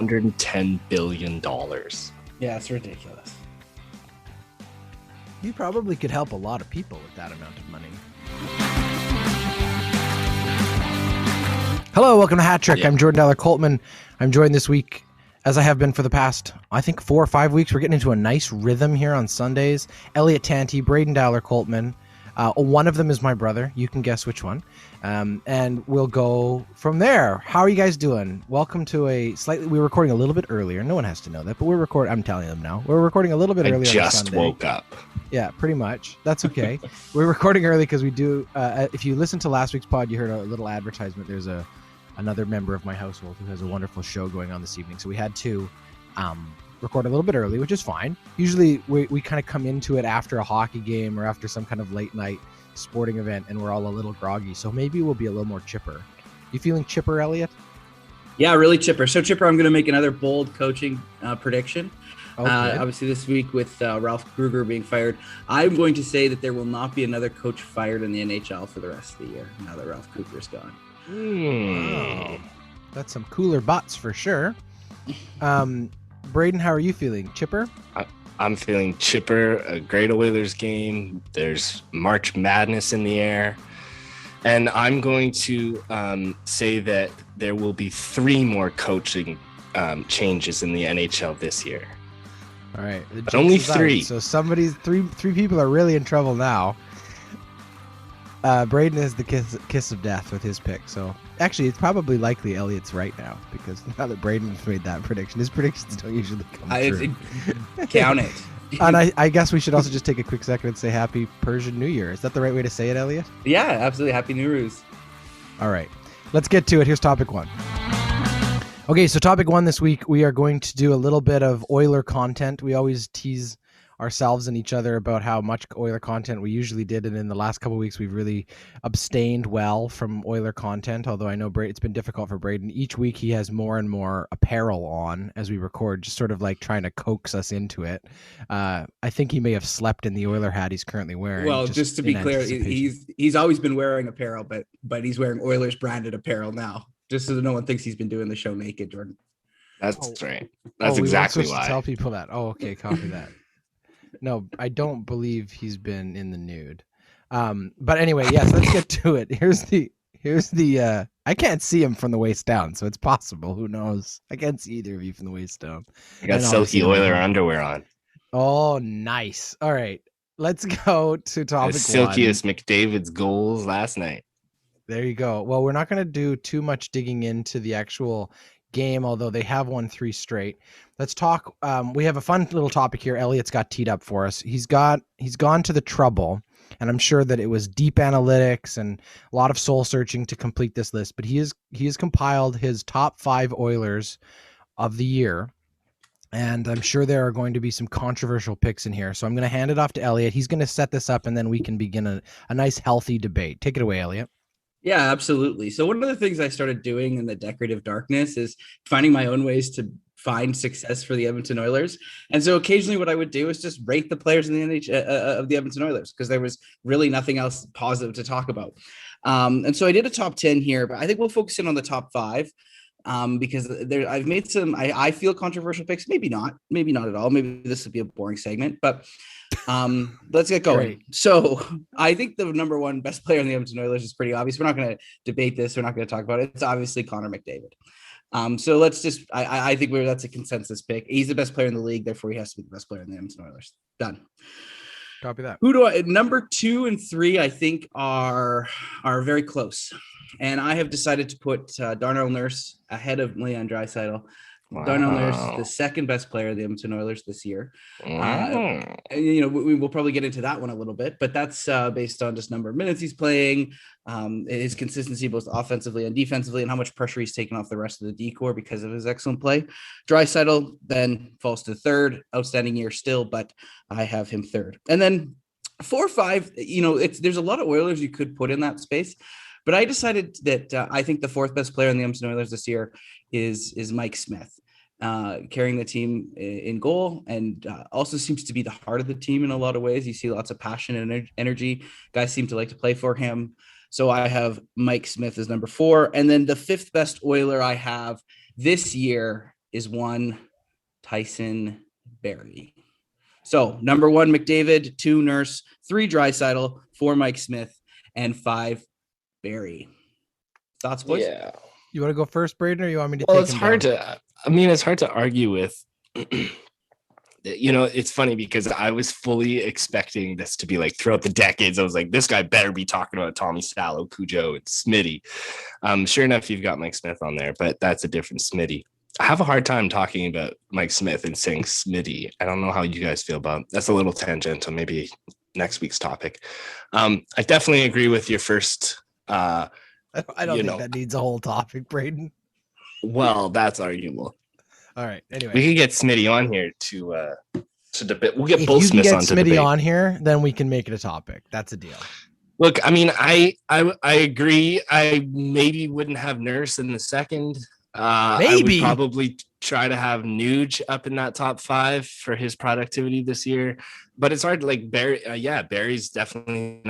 $110 billion. Yeah, it's ridiculous. You probably could help a lot of people with that amount of money. Hello, welcome to Hat Trick. Yeah. I'm Jordan Dollar Coltman. I'm joined this week, as I have been for the past, I think, 4 or 5 weeks. We're getting into a nice rhythm here on Sundays. Elliott Tanti, Braden Dollar Coltman. One of them is my brother. You can guess which one. And we'll go from there. How are you guys doing? Welcome to we're recording a little bit earlier. No one has to know that, but I'm telling them now. We're recording a little bit earlier on just Sunday. woke up. Yeah, pretty much. That's okay. We're recording early because we do. If you listen to last week's pod, you heard a little advertisement. There's another member of my household who has a wonderful show going on this evening. So we had to record a little bit early, which is fine. Usually we kind of come into it after a hockey game or after some kind of late night sporting event, and we're all a little groggy. So maybe we'll be a little more chipper. You feeling chipper, Elliott? Yeah, really chipper. So chipper, I'm going to make another bold coaching prediction. Okay. Obviously, this week with Ralph Kruger being fired, I'm going to say that there will not be another coach fired in the NHL for the rest of the year now that Ralph Kruger's gone. Wow. That's some cooler butts for sure. Braden, how are you feeling? Chipper? I'm feeling chipper. A great Oilers game. There's March Madness in the air. And I'm going to say that there will be 3 more coaching changes in the NHL this year. All right. But only 3. So three people are really in trouble now. Braden is the kiss of death with his pick. So actually, it's probably likely Elliott's right now, because now that Braden's made that prediction, his predictions don't usually come true. Count it. And I guess we should also just take a quick second and say Happy Persian New Year. Is that the right way to say it, Elliott? Yeah, absolutely. Happy New Year's. All right. Let's get to it. Here's topic 1. Okay, so topic 1 this week, we are going to do a little bit of Oiler content. We always tease ourselves and each other about how much Oiler content we usually did, and in the last couple of weeks we've really abstained well from Oiler content, although I know it's been difficult for Braden. Each week he has more and more apparel on as we record, just sort of like trying to coax us into it. I think he may have slept in the Oiler hat he's currently wearing. Well, just to be clear, he's always been wearing apparel, but he's wearing Oilers branded apparel now, just so that no one thinks he's been doing the show naked, Jordan. That's right. That's exactly why. To tell people that. Oh, okay, copy that. No, I don't believe he's been in the nude. But anyway, yes, let's get to it. Here's the I can't see him from the waist down, so it's possible. Who knows? I can't see either of you from the waist down. I got silky Oiler underwear on. Oh, nice. All right. Let's go to topic 1. Silkiest McDavid's goals last night. There you go. Well, we're not going to do too much digging into the actual game, although they have won 3 straight. Let's talk. We have a fun little topic here. Elliott's got teed up for us. He's gone to the trouble, and I'm sure that it was deep analytics and a lot of soul searching to complete this list, but he has compiled his top 5 Oilers of the year, and I'm sure there are going to be some controversial picks in here. So I'm going to hand it off to Elliott. He's going to set this up, and then we can begin a nice healthy debate. Take it away, Elliott. Yeah, absolutely. So one of the things I started doing in the decorative darkness is finding my own ways to find success for the Edmonton Oilers. And so occasionally what I would do is just rate the players in the NHL of the Edmonton Oilers, because there was really nothing else positive to talk about. And so I did a top 10 here, but I think we'll focus in on the top 5. Because I've made some, I feel controversial picks. Maybe not at all. Maybe this would be a boring segment, but let's get going. Great. So I think the number 1 best player in the Edmonton Oilers is pretty obvious. We're not going to debate this. We're not going to talk about it. It's obviously Connor McDavid. So let's just, I think that's a consensus pick. He's the best player in the league. Therefore he has to be the best player in the Edmonton Oilers. Done. Copy that. Who do I, number 2 and 3, I think are very close. And I have decided to put Darnell Nurse ahead of Leon Draisaitl. Wow. Darnell Nurse, the second best player of the Edmonton Oilers this year. Wow. We will probably get into that one a little bit, but that's based on just number of minutes he's playing, his consistency both offensively and defensively, and how much pressure he's taken off the rest of the decor because of his excellent play. Draisaitl then falls to 3rd, outstanding year still, but I have him 3rd. And then 4 or 5, there's a lot of Oilers you could put in that space. But I decided that I think the 4th best player in the Edmonton Oilers this year is Mike Smith, carrying the team in goal, and also seems to be the heart of the team in a lot of ways. You see lots of passion and energy. Guys seem to like to play for him. So I have Mike Smith as number 4. And then the 5th best Oiler I have this year is 1 Tyson Barrie. So number 1 McDavid, 2 Nurse, 3 Draisaitl, 4 Mike Smith, and 5 Barrie. Thoughts, boys? Yeah. You want to go first, Braden, or you want me to Well, take it's him hard down? it's hard to argue with. It's funny because I was fully expecting this to be like throughout the decades. I was like, this guy better be talking about Tommy Salo, Cujo, and Smitty. Sure enough, you've got Mike Smith on there, but that's a different Smitty. I have a hard time talking about Mike Smith and saying Smitty. I don't know how you guys feel about it. That's a little tangential, maybe next week's topic. I definitely agree with your first. I don't think that needs a whole topic, Braden. Well, that's arguable. All right. Anyway, we can get Smitty on here to debate. We'll get if both you can Smiths get on to Smitty debate. on here, then we can make it a topic. That's a deal. Look, I mean, I agree. I maybe wouldn't have Nurse in the second. I would probably try to have Nuge up in that top 5 for his productivity this year, but it's hard to like Barrie. Barrie's definitely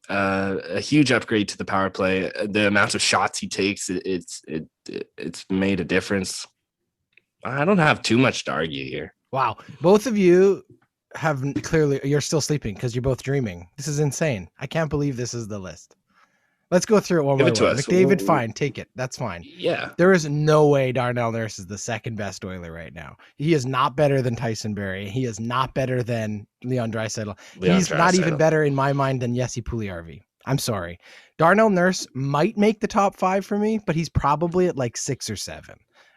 a huge upgrade to the power play. The amount of shots he takes, it's made a difference. I don't have too much to argue here. Wow. Both of you have clearly, you're still sleeping because you're both dreaming. This is insane. I can't believe this is the list. Let's go through it one by one. McDavid, fine. Take it. That's fine. Yeah. There is no way Darnell Nurse is the second best Oiler right now. He is not better than Tyson Barrie. He is not better than Leon Draisaitl. He's not even better in my mind than Jesse Puljujärvi. I'm sorry. Darnell Nurse might make the top 5 for me, but he's probably at like 6 or 7.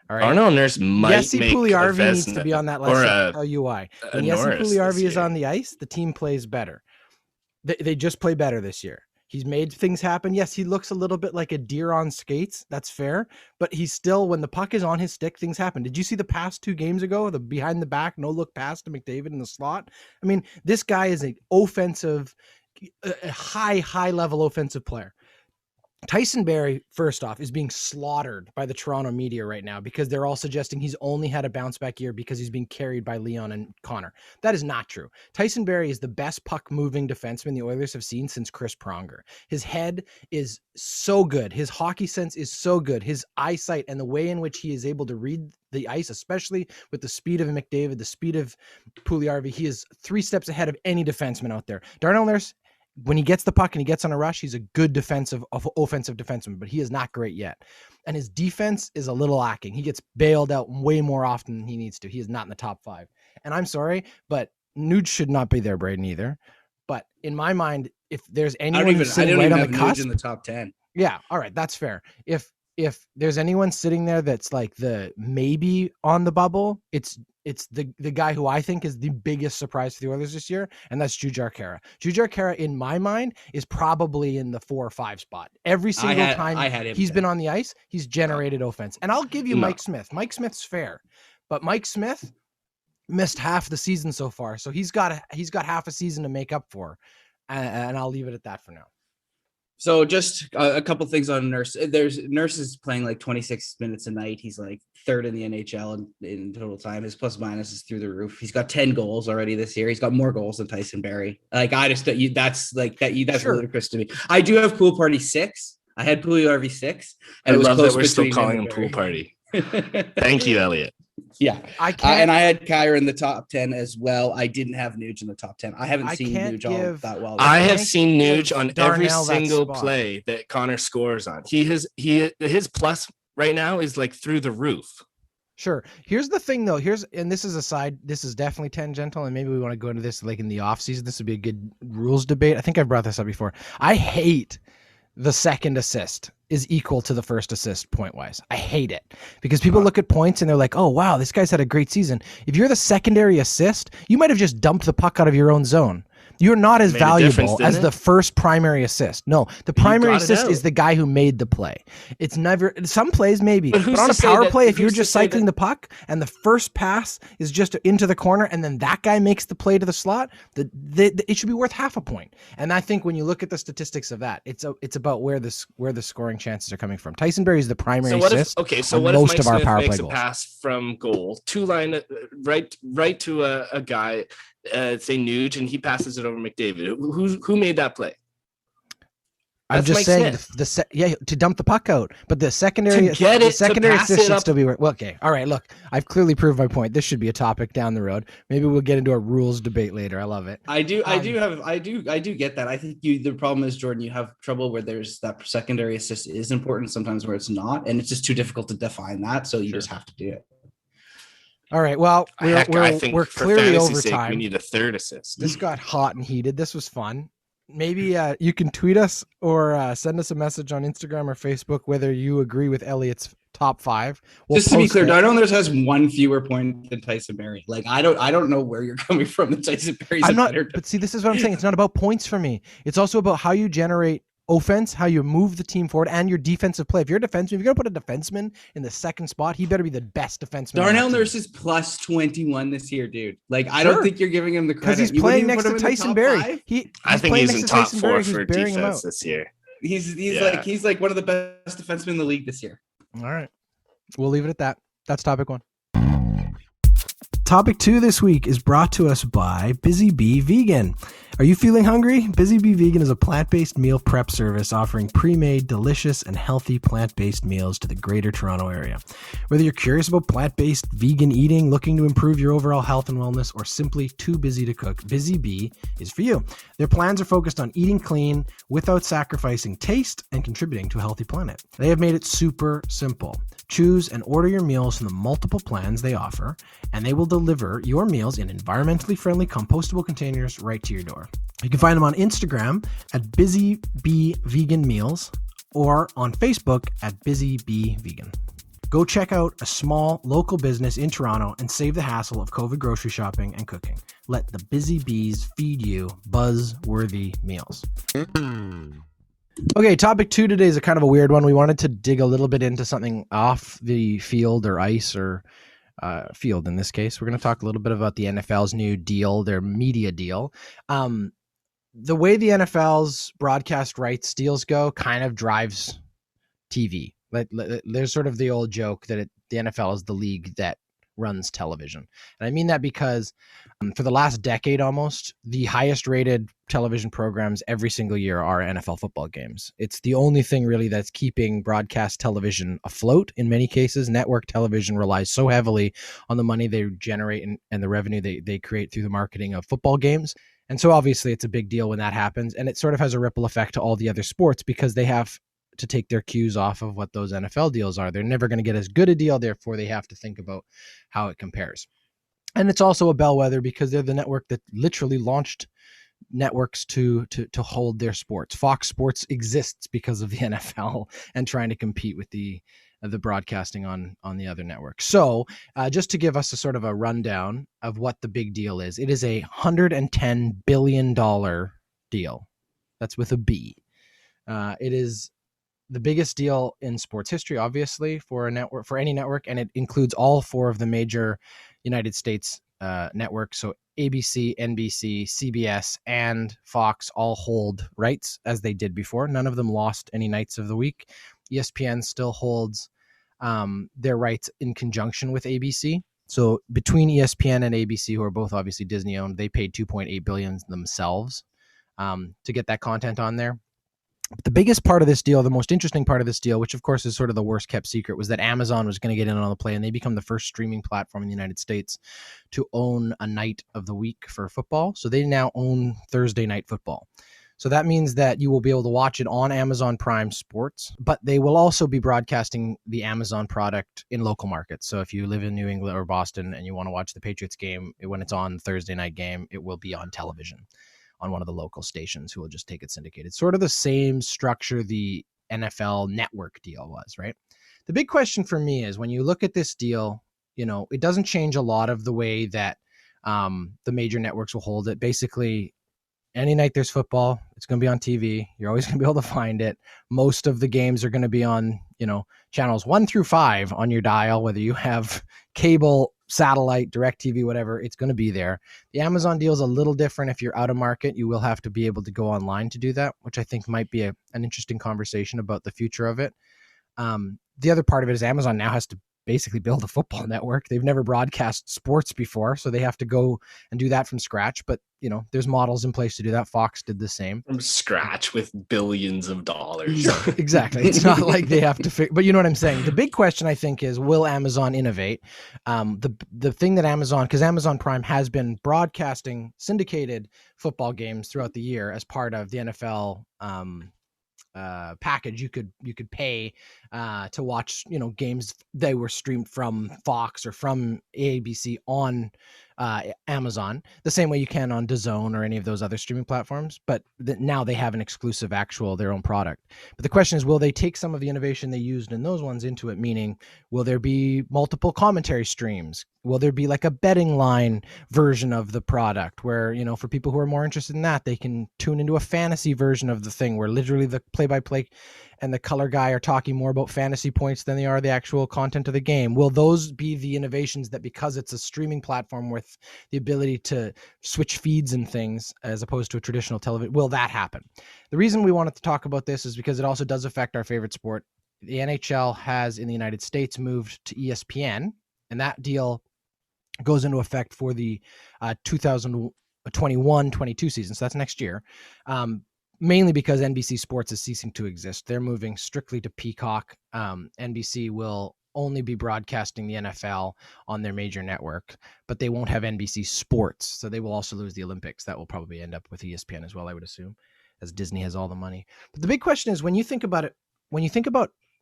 All right. Darnell Nurse might Jesse make Puljujärvi needs to be on that list. I'll tell you why. When Jesse Puljujärvi is on the ice, the team plays better. They just play better this year. He's made things happen. Yes, he looks a little bit like a deer on skates. That's fair. But he's still, when the puck is on his stick, things happen. Did you see the past 2 games ago, the behind the back, no look pass to McDavid in the slot? I mean, this guy is a high level offensive player. Tyson Barrie, first off, is being slaughtered by the Toronto media right now because they're all suggesting he's only had a bounce back year because he's being carried by Leon and Connor. That is not true. Tyson Barrie is the best puck moving defenseman the Oilers have seen since Chris Pronger. His head is so good. His hockey sense is so good. His eyesight and the way in which he is able to read the ice, especially with the speed of McDavid, the speed of Puljujärvi, he is 3 steps ahead of any defenseman out there. Darnell Nurse, when he gets the puck and he gets on a rush, he's a good offensive defenseman, but he is not great yet. And his defense is a little lacking. He gets bailed out way more often than he needs to. He is not in the top 5. And I'm sorry, but Nuge should not be there, Braden, either. But in my mind, if there's anyone who's sitting right on the cusp, in the top 10. Yeah, all right, that's fair. If there's anyone sitting there that's like the maybe on the bubble, it's the guy who I think is the biggest surprise for the Oilers this year, and that's Jujhar Khaira. Jujhar Khaira, in my mind, is probably in the 4 or 5 spot. Every single time he's been on the ice, he's generated offense. And I'll give you Mike Smith. Mike Smith's fair, but Mike Smith missed half the season so far, so he's got half a season to make up for, and I'll leave it at that for now. So just a couple things on Nurse. Nurse is playing like 26 minutes a night. He's like 3rd in the NHL in total time. His plus minus is through the roof. He's got 10 goals already this year. He's got more goals than Tyson Barrie. Like that's sure. Ludicrous to me. I do have Pool Party 6. I had Puljujärvi 6. And I love that we're still calling him Pool Party. Thank you, Elliott. Yeah, I can't. And I had Khaira in the top 10 as well. I didn't have Nuge in the top 10. I haven't seen Nuge all that well. I have seen Nuge on every single play that Connor scores on. His plus right now is like through the roof. Sure. Here's the thing, though. And this is a side. This is definitely tangential, and maybe we want to go into this like in the off season. This would be a good rules debate. I think I've brought this up before. I hate the second assist is equal to the first assist point wise. I hate it because people look at points and they're like, oh, wow, this guy's had a great season. If you're the secondary assist, you might have just dumped the puck out of your own zone. You're not as valuable as the first primary assist. No, the primary assist is the guy who made the play. It's never some plays maybe, but on a power play, if you're just cycling the puck and the first pass is just into the corner and then that guy makes the play to the slot, it should be worth half a point. And I think when you look at the statistics of that, it's about where the scoring chances are coming from. Tyson Barrie is the primary assist. So what if Mike Smith makes a pass from goal, 2-line right to a guy, say Nuge, and he passes it over McDavid? Who made that play? I'm just saying to dump the puck out, but the secondary assist should still be well. Okay, all right. Look, I've clearly proved my point. This should be a topic down the road. Maybe we'll get into a rules debate later. I love it. I do get that. I think the problem is, Jordan, you have trouble where there's that secondary assist is important sometimes where it's not, and it's just too difficult to define that. So you just have to do it. All right. Well, I think we're for clearly fantasy over sake, time. we need a third assist. This got hot and heated. This was fun. Maybe you can tweet us or send us a message on Instagram or Facebook whether you agree with Elliott's top 5. Just to be clear, Darnell Nurse has 1 fewer point than Tyson Barrie. Like I don't know where you're coming from. That Tyson Barrie's but see, this is what I'm saying. It's not about points for me. It's also about how you generate offense, how you move the team forward, and your defensive play. If you're a defenseman, if you're going to put a defenseman in the second spot, he better be the best defenseman. Darnell Nurse is plus 21 this year, dude. Like, I don't think you're giving him the credit. Because he's playing next to Tyson Barrie. I think he's in top 4 for defense this year. He's like one of the best defensemen in the league this year. All right. We'll leave it at that. That's topic 1. Topic 2 this week is brought to us by Busy Bee Vegan. Are you feeling hungry? Busy Bee Vegan is a plant-based meal prep service offering pre-made, delicious, and healthy plant-based meals to the Greater Toronto area. Whether you're curious about plant-based vegan eating, looking to improve your overall health and wellness, or simply too busy to cook, Busy Bee is for you. Their plans are focused on eating clean without sacrificing taste and contributing to a healthy planet. They have made it super simple. Choose and order your meals from the multiple plans they offer, and they will deliver your meals in environmentally friendly compostable containers right to your door. You can find them on Instagram at Busy Bee Vegan Meals or on Facebook at Busy Bee Vegan. Go check out a small local business in Toronto and save the hassle of COVID grocery shopping and cooking. Let the Busy Bees feed you buzz-worthy meals. Okay, topic 2 today is a kind of a weird one. We wanted to dig a little bit into something off the field or ice or field in this case. We're going to talk a little bit about the NFL's new deal, their media deal. The way the NFL's broadcast rights deals go kind of drives TV. There's sort of the old joke that the NFL is the league that runs television. And I mean that because for the last decade almost, the highest rated television programs every single year are NFL football games. It's the only thing really that's keeping broadcast television afloat. In many cases, network television relies so heavily on the money they generate and the revenue they create through the marketing of football games. And so obviously it's a big deal when that happens. And it sort of has a ripple effect to all the other sports because they have to take their cues off of what those NFL deals are. They're never going to get as good a deal. Therefore, they have to think about how it compares. And it's also a bellwether because they're the network that literally launched networks to hold their sports. Fox Sports exists because of the NFL and trying to compete with the broadcasting on the other networks. So just to give us a sort of a rundown of what the big deal is, it is a $110 billion deal. That's with a B. It is the biggest deal in sports history, obviously, for a network, for any network, and it includes all 4 of the major United States networks. So ABC, NBC, CBS, and Fox all hold rights as they did before. None of them lost any nights of the week. ESPN still holds their rights in conjunction with ABC. So between ESPN and ABC, who are both obviously Disney owned, they paid $2.8 billion themselves to get that content on there. But the biggest part of this deal, the most interesting part of this deal, which of course is sort of the worst kept secret, was that Amazon was going to get in on the play, and they become the first streaming platform in the United States to own a night of the week for football. So they now own Thursday night football. So that means that you will be able to watch it on Amazon Prime Sports, but they will also be broadcasting the Amazon product in local markets. So if you live in New England or Boston and you want to watch the Patriots game, when it's on Thursday night game, it will be on television on one of the local stations who will just take it syndicated. Sort of the same structure the NFL network deal was, right? The big question for me is when you look at this deal, you know, it doesn't change a lot of the way that the major networks will hold it. Basically, any night there's football, it's going to be on TV. You're always going to be able to find it. Most of the games are going to be on, you know, channels 1 through 5 on your dial, whether you have cable, satellite, direct TV, whatever, it's going to be there. The Amazon deal is a little different. If you're out of market, you will have to be able to go online to do that, which I think might be an interesting conversation about the future of it. The other part of it is Amazon now has to basically build a football network. They've never broadcast sports before, so they have to go and do that from scratch. But there's models in place to do that. Fox did the same from scratch with billions of dollars. Sure, exactly. It's not like they have to but you know what I'm saying? The big question, I think, is will Amazon innovate? The thing that because Amazon Prime has been broadcasting syndicated football games throughout the year as part of the NFL package. You could pay to watch games they were streamed from Fox or from ABC on Amazon, the same way you can on DAZN or any of those other streaming platforms. But now they have an exclusive their own product. But the question is, will they take some of the innovation they used in those ones into it? Meaning, will there be multiple commentary streams? Will there be like a betting line version of the product where, for people who are more interested in that, they can tune into a fantasy version of the thing where literally the play-by-play and the color guy are talking more about fantasy points than they are the actual content of the game? Will those be the innovations that, because it's a streaming platform with the ability to switch feeds and things as opposed to a traditional television, will that happen? The reason we wanted to talk about this is because it also does affect our favorite sport. The NHL has in the United States moved to ESPN, and that deal goes into effect for the 2021-22 season. So that's next year. Mainly because NBC Sports is ceasing to exist. They're moving strictly to Peacock. NBC will only be broadcasting the NFL on their major network, but they won't have NBC Sports. So they will also lose the Olympics. That will probably end up with ESPN as well, I would assume, as Disney has all the money. But the big question is, when you think about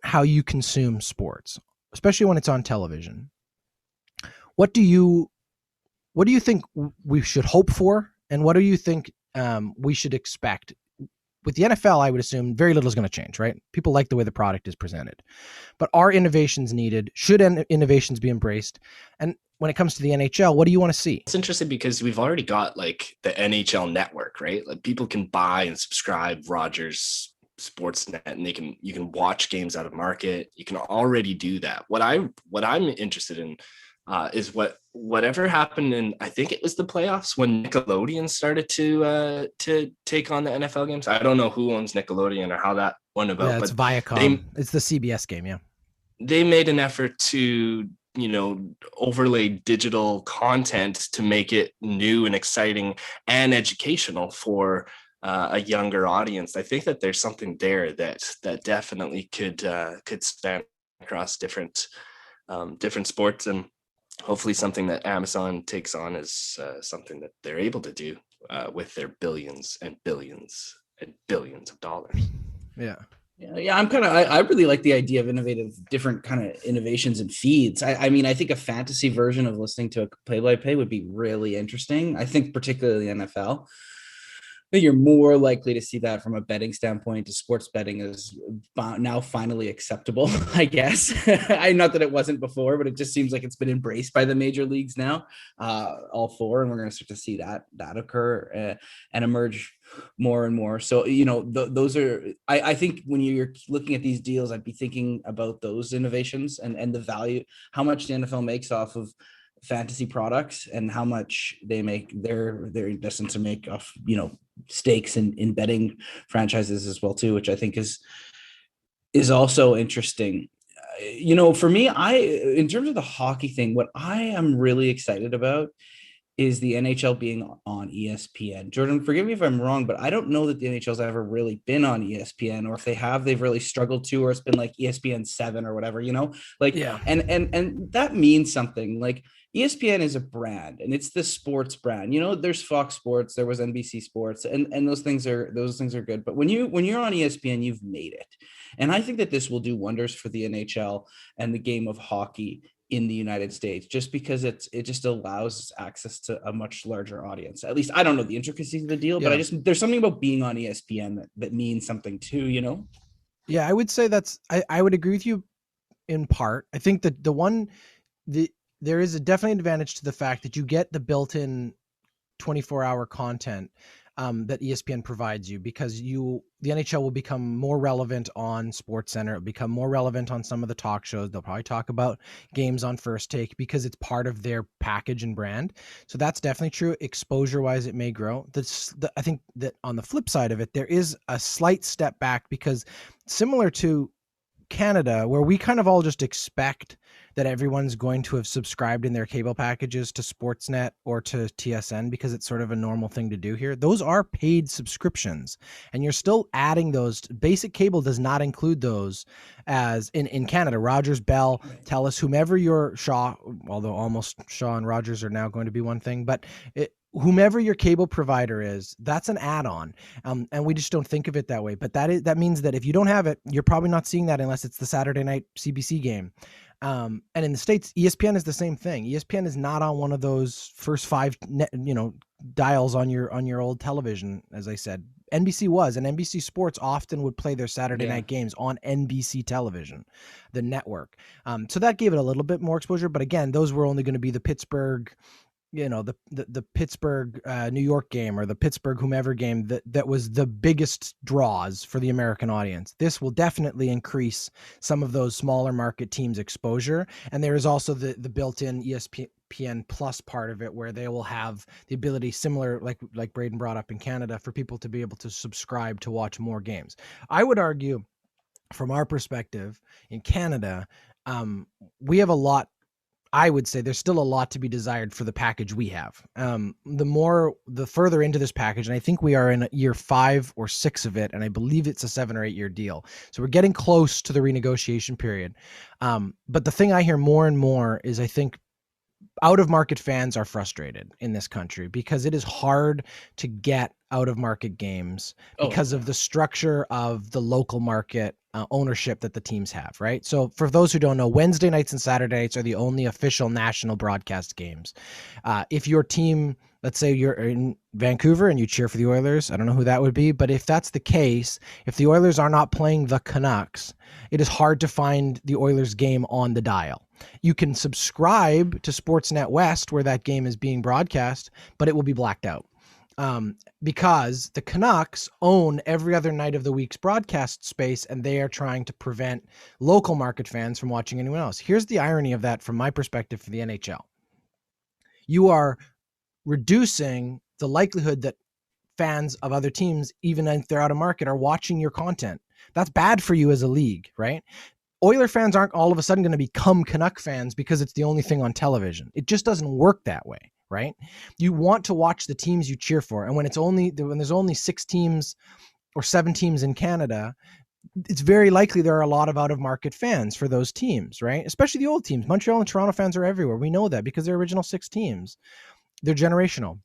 how you consume sports, especially when it's on television, what do you think we should hope for, and what do you think we should expect? With the NFL, I would assume very little is going to change, right? People like the way the product is presented. But are innovations needed? Should innovations be embraced? And when it comes to the NHL, what do you want to see? It's interesting because we've already got like the NHL network, right? Like people can buy and subscribe Rogers Sportsnet, and you can watch games out of market. You can already do that. What I'm interested in is whatever happened in, I think it was the playoffs when Nickelodeon started to take on the NFL games. I don't know who owns Nickelodeon or how that went about. Yeah, it's Viacom. It's the CBS game, yeah. They made an effort to, overlay digital content to make it new and exciting and educational for a younger audience. I think that there's something there that definitely could span across different sports, and hopefully something that Amazon takes on is something that they're able to do with their billions and billions and billions of dollars. Yeah. Yeah, I really like the idea of different kind of innovations and feeds. I mean, I think a fantasy version of listening to a play-by-play would be really interesting. I think particularly the NFL. I think you're more likely to see that from a betting standpoint. Sports betting is now finally acceptable, I guess. Not that it wasn't before, but it just seems like it's been embraced by the major leagues now, all four, and we're going to start to see that occur and emerge more and more. So, those are, I think when you're looking at these deals, I'd be thinking about those innovations and the value, how much the NFL makes off of fantasy products and how much they make their destined to make off, stakes in betting franchises as well too, which I think is also interesting. For me, in terms of the hockey thing, what I am really excited about is the NHL being on ESPN. Jordan, forgive me if I'm wrong, but I don't know that the NHL's ever really been on ESPN, or if they have, they've really struggled to, or it's been like ESPN 7 or whatever, Yeah. And that means something. Like ESPN is a brand, and it's the sports brand. There's Fox Sports, there was NBC Sports, and those things are good. But when you're on ESPN, you've made it. And I think that this will do wonders for the NHL and the game of hockey in the United States, just because it just allows access to a much larger audience. At least I don't know the intricacies of the deal, Yeah. but there's something about being on ESPN that means something too, Yeah, I would say I would agree with you in part. I think that there is a definite advantage to the fact that you get the built-in 24-hour content that ESPN provides you, because the NHL will become more relevant on SportsCenter. It'll become more relevant on some of the talk shows. They'll probably talk about games on First Take because it's part of their package and brand. So that's definitely true. Exposure-wise, it may grow. I think that on the flip side of it, there is a slight step back, because similar to Canada, where we kind of all just expect that everyone's going to have subscribed in their cable packages to Sportsnet or to TSN because it's sort of a normal thing to do here. Those are paid subscriptions, and you're still adding those. Basic cable does not include those as in Canada. Rogers, Bell, TELUS, whomever your Shaw, although almost Shaw and Rogers are now going to be one thing, but whomever your cable provider is, that's an add-on. And we just don't think of it that way. But that means that if you don't have it, you're probably not seeing that unless it's the Saturday night CBC game. And in the States, ESPN is the same thing. ESPN is not on one of those first 5 dials on your old television, as I said. NBC was, and NBC Sports often would play their Saturday night games on NBC television, the network. So that gave it a little bit more exposure. But again, those were only going to be the Pittsburgh, the Pittsburgh New York game, or the Pittsburgh whomever game that was the biggest draws for the American audience. This will definitely increase some of those smaller market teams' exposure. And there is also the built-in ESPN Plus part of it, where they will have the ability, similar like Braden brought up in Canada, for people to be able to subscribe to watch more games. I would argue, from our perspective in Canada, we have a lot. I would say there's still a lot to be desired for the package we have. The further into this package, and I think we are in year 5 or 6 of it, and I believe it's a 7 or 8 year deal. So we're getting close to the renegotiation period. But the thing I hear more and more is, I think out of market fans are frustrated in this country because it is hard to get out of market games because of the structure of the local market ownership that the teams have, right? So for those who don't know, Wednesday nights and Saturdays are the only official national broadcast games. If your team, let's say you're in Vancouver and you cheer for the Oilers, I don't know who that would be, but if that's the case, if the Oilers are not playing the Canucks, it is hard to find the Oilers game on the dial. You can subscribe to Sportsnet West where that game is being broadcast, but it will be blacked out. Because the Canucks own every other night of the week's broadcast space, and they are trying to prevent local market fans from watching anyone else. Here's the irony of that from my perspective for the NHL. You are reducing the likelihood that fans of other teams, even if they're out of market, are watching your content. That's bad for you as a league, right? Oiler fans aren't all of a sudden going to become Canuck fans because it's the only thing on television. It just doesn't work that way, right? You want to watch the teams you cheer for. And when there's only 6 teams or 7 teams in Canada, it's very likely there are a lot of out-of-market fans for those teams, right? Especially the old teams. Montreal and Toronto fans are everywhere. We know that because they're original 6 teams. They're generational.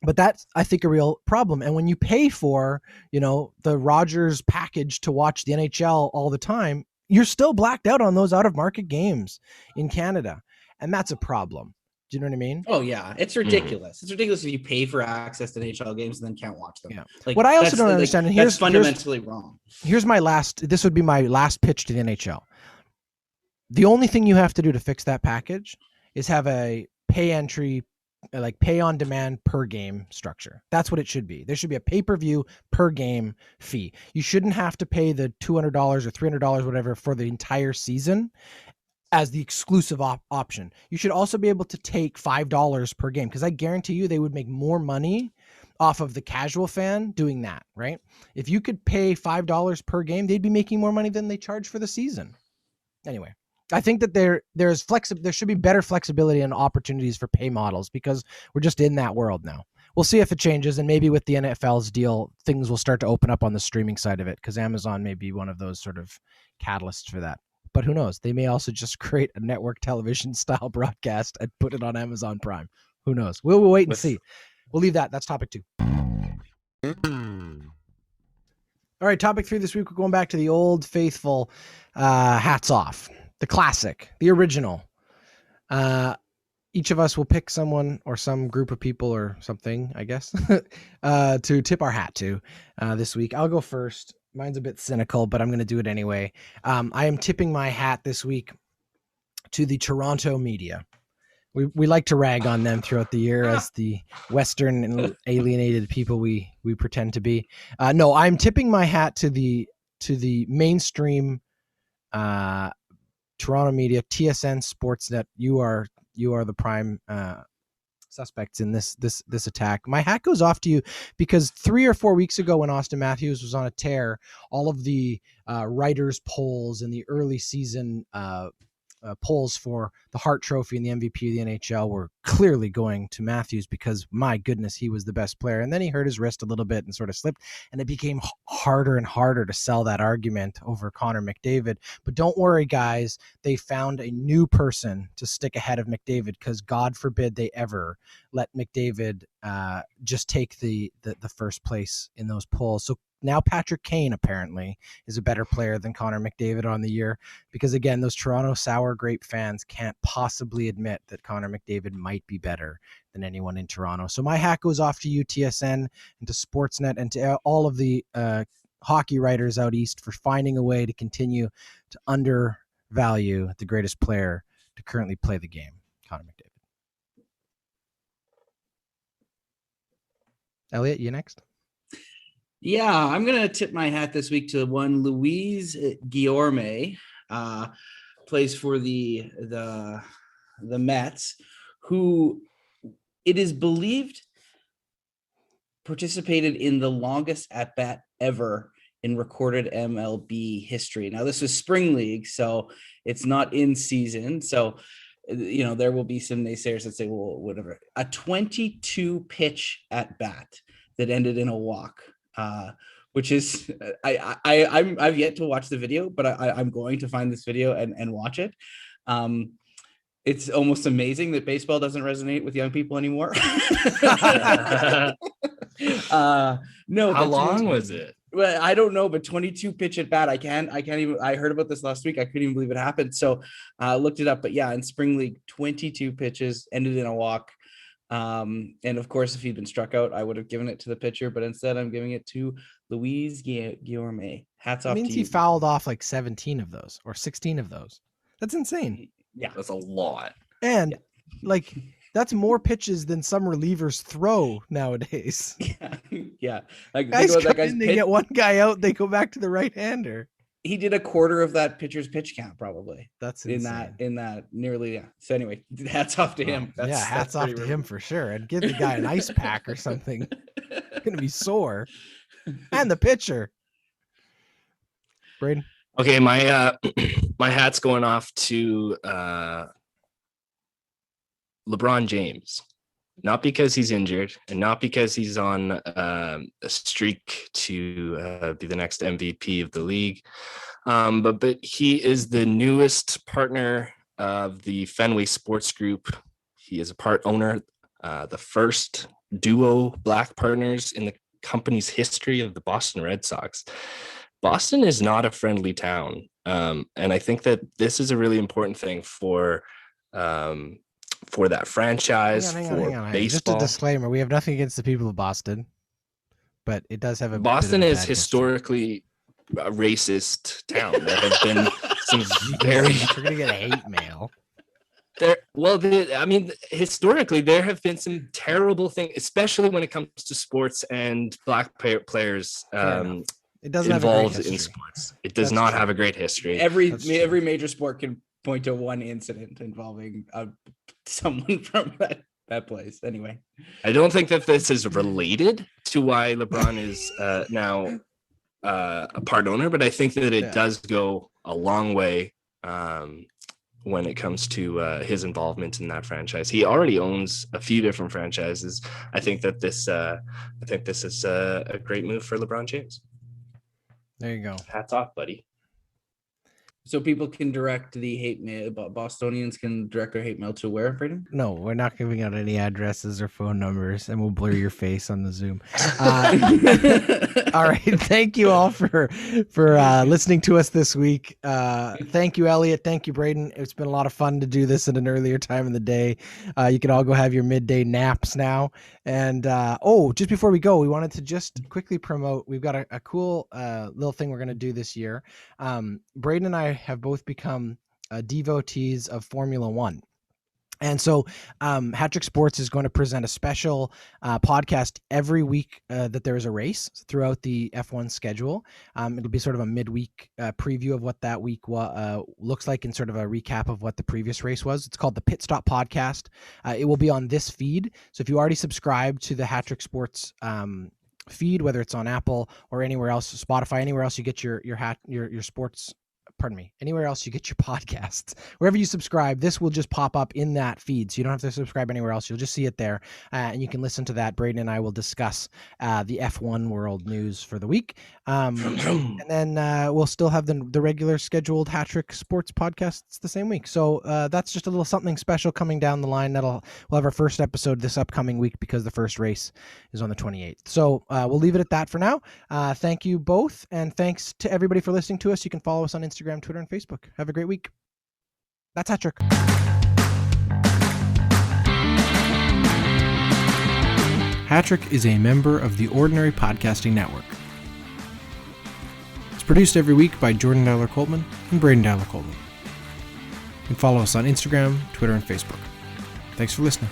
But that's, I think, a real problem. And when you pay for, the Rogers package to watch the NHL all the time, you're still blacked out on those out-of-market games in Canada. And that's a problem. Do you know what I mean? Oh, yeah. It's ridiculous. It's ridiculous if you pay for access to NHL games and then can't watch them. Yeah. What I also don't understand, and that's fundamentally wrong. This would be my last pitch to the NHL. The only thing you have to do to fix that package is have a pay on demand per game structure. That's what it should be. There should be a pay-per-view per game fee. You shouldn't have to pay the $200 or $300, whatever, for the entire season as the exclusive option. You should also be able to take $5 per game, because I guarantee you they would make more money off of the casual fan doing that, right? If you could pay $5 per game, they'd be making more money than they charge for the season. Anyway, I think that there should be better flexibility and opportunities for pay models, because we're just in that world now. We'll see if it changes, and maybe with the NFL's deal, things will start to open up on the streaming side of it, because Amazon may be one of those sort of catalysts for that. But who knows? They may also just create a network television style broadcast and put it on Amazon Prime. Who knows? We'll wait and see. We'll leave that. That's topic 2. All right, topic 3 this week, we're going back to the old faithful hats off. The classic, the original. Each of us will pick someone or some group of people or something, I guess, to tip our hat to this week. I'll go first. Mine's a bit cynical, but I'm going to do it anyway. I am tipping my hat this week to the Toronto media. We like to rag on them throughout the year as the Western and alienated people we pretend to be. No, I'm tipping my hat to the mainstream Toronto media, TSN, Sportsnet. You are the prime suspects in this attack. My hat goes off to you because 3 or 4 weeks ago, when Austin Matthews was on a tear, all of the writers' polls and the early season polls for the Hart Trophy and the MVP of the NHL were clearly going to Matthews because, my goodness, he was the best player. And then he hurt his wrist a little bit and sort of slipped, and it became harder and harder to sell that argument over Connor McDavid. But don't worry, guys. They found a new person to stick ahead of McDavid because God forbid they ever let McDavid just take the first place in those polls. So now Patrick Kane apparently is a better player than Connor McDavid on the year because, again, those Toronto sour grape fans can't possibly admit that Connor McDavid might be better than anyone in Toronto. So my hat goes off to UTSN and to Sportsnet and to all of the hockey writers out east for finding a way to continue to undervalue the greatest player to currently play the game, Connor McDavid. Elliott, you next? Yeah, I'm going to tip my hat this week to one Louise Guillorme, plays for the Mets, who it is believed participated in the longest at-bat ever in recorded MLB history. Now, this was spring league, so it's not in season. So, you know, there will be some naysayers that say, well, whatever. A 22 pitch at-bat that ended in a walk. Which is I've yet to watch the video, but I'm going to find this video and watch it. It's almost amazing that baseball doesn't resonate with young people anymore. No, how long was it? Well, I don't know, but 22 pitch at bat. I can't even. I heard about this last week. I couldn't even believe it happened. So I looked it up. But yeah, in spring league, 22 pitches ended in a walk. And of course, if he'd been struck out, I would have given it to the pitcher, but instead I'm giving it to Louise Guillorme. Hats off to you. That means he fouled off like 17 of those or 16 of those. That's insane. Yeah. That's a lot. And like, that's more pitches than some relievers throw nowadays. Yeah. Like, guys come in, they get one guy out, they go back to the right-hander. He did a quarter of that pitcher's pitch count, probably. That's insane. in that nearly. Yeah. So anyway, hats off to him. Hats off to him for sure. And give the guy an ice pack or something. It's gonna be sore. And the pitcher. Braden. Okay, my my hat's going off to LeBron James. Not because he's injured and not because he's on a streak to be the next MVP of the league, but he is the newest partner of the Fenway Sports Group. He is a part owner, the first duo Black partners in the company's history of the Boston Red Sox. Boston is not a friendly town, and I think that this is a really important thing for that franchise, hang on. Baseball. Just a disclaimer: we have nothing against the people of Boston, but it does have a. Boston is historically a racist town. There have been some very. We're gonna get hate mail. Historically, there have been some terrible things, especially when it comes to sports and Black players. It doesn't involved have a great in sports. It does not have a great history. Every major sport can point to one incident involving someone from that place. Anyway, I don't think that this is related to why LeBron is now a part owner, but I think that it does go a long way when it comes to his involvement in that franchise. He already owns a few different franchises. I think that this is a great move for LeBron James. There you go. Hats off, buddy. So people can direct the hate mail. Bostonians can direct their hate mail to where, Braden? No, we're not giving out any addresses or phone numbers, and we'll blur your face on the Zoom. All right, thank you all for listening to us this week. Thank you, Elliott. Thank you, Braden. It's been a lot of fun to do this at an earlier time in the day. You can all go have your midday naps now. And just before we go, we wanted to just quickly promote. We've got a cool little thing we're going to do this year. Braden and I have both become devotees of Formula One. And so Hat-Trick Sports is going to present a special podcast every week that there is a race throughout the F1 schedule. It'll be sort of a midweek preview of what that week looks like and sort of a recap of what the previous race was. It's called the Pit Stop Podcast. It will be on this feed. So if you already subscribe to the Hat-Trick Sports feed, whether it's on Apple or anywhere else, Spotify, anywhere else you get your sports anywhere else you get your podcasts. Wherever you subscribe, this will just pop up in that feed. So you don't have to subscribe anywhere else. You'll just see it there. And you can listen to that. Braden and I will discuss the F1 world news for the week. And then we'll still have the regular scheduled Hat-Trick Sports podcasts the same week. So that's just a little something special coming down the line. We'll have our first episode this upcoming week because the first race is on the 28th. So we'll leave it at that for now. Thank you both. And thanks to everybody for listening to us. You can follow us on Instagram, Twitter, and Facebook. Have a great week. That's Hat-Trick. Hat-Trick is a member of the Ordinary Podcasting Network. It's produced every week by Jordan Dowler-Coltman and Braden Dowler-Coltman. You can follow us on Instagram, Twitter, and Facebook. Thanks for listening.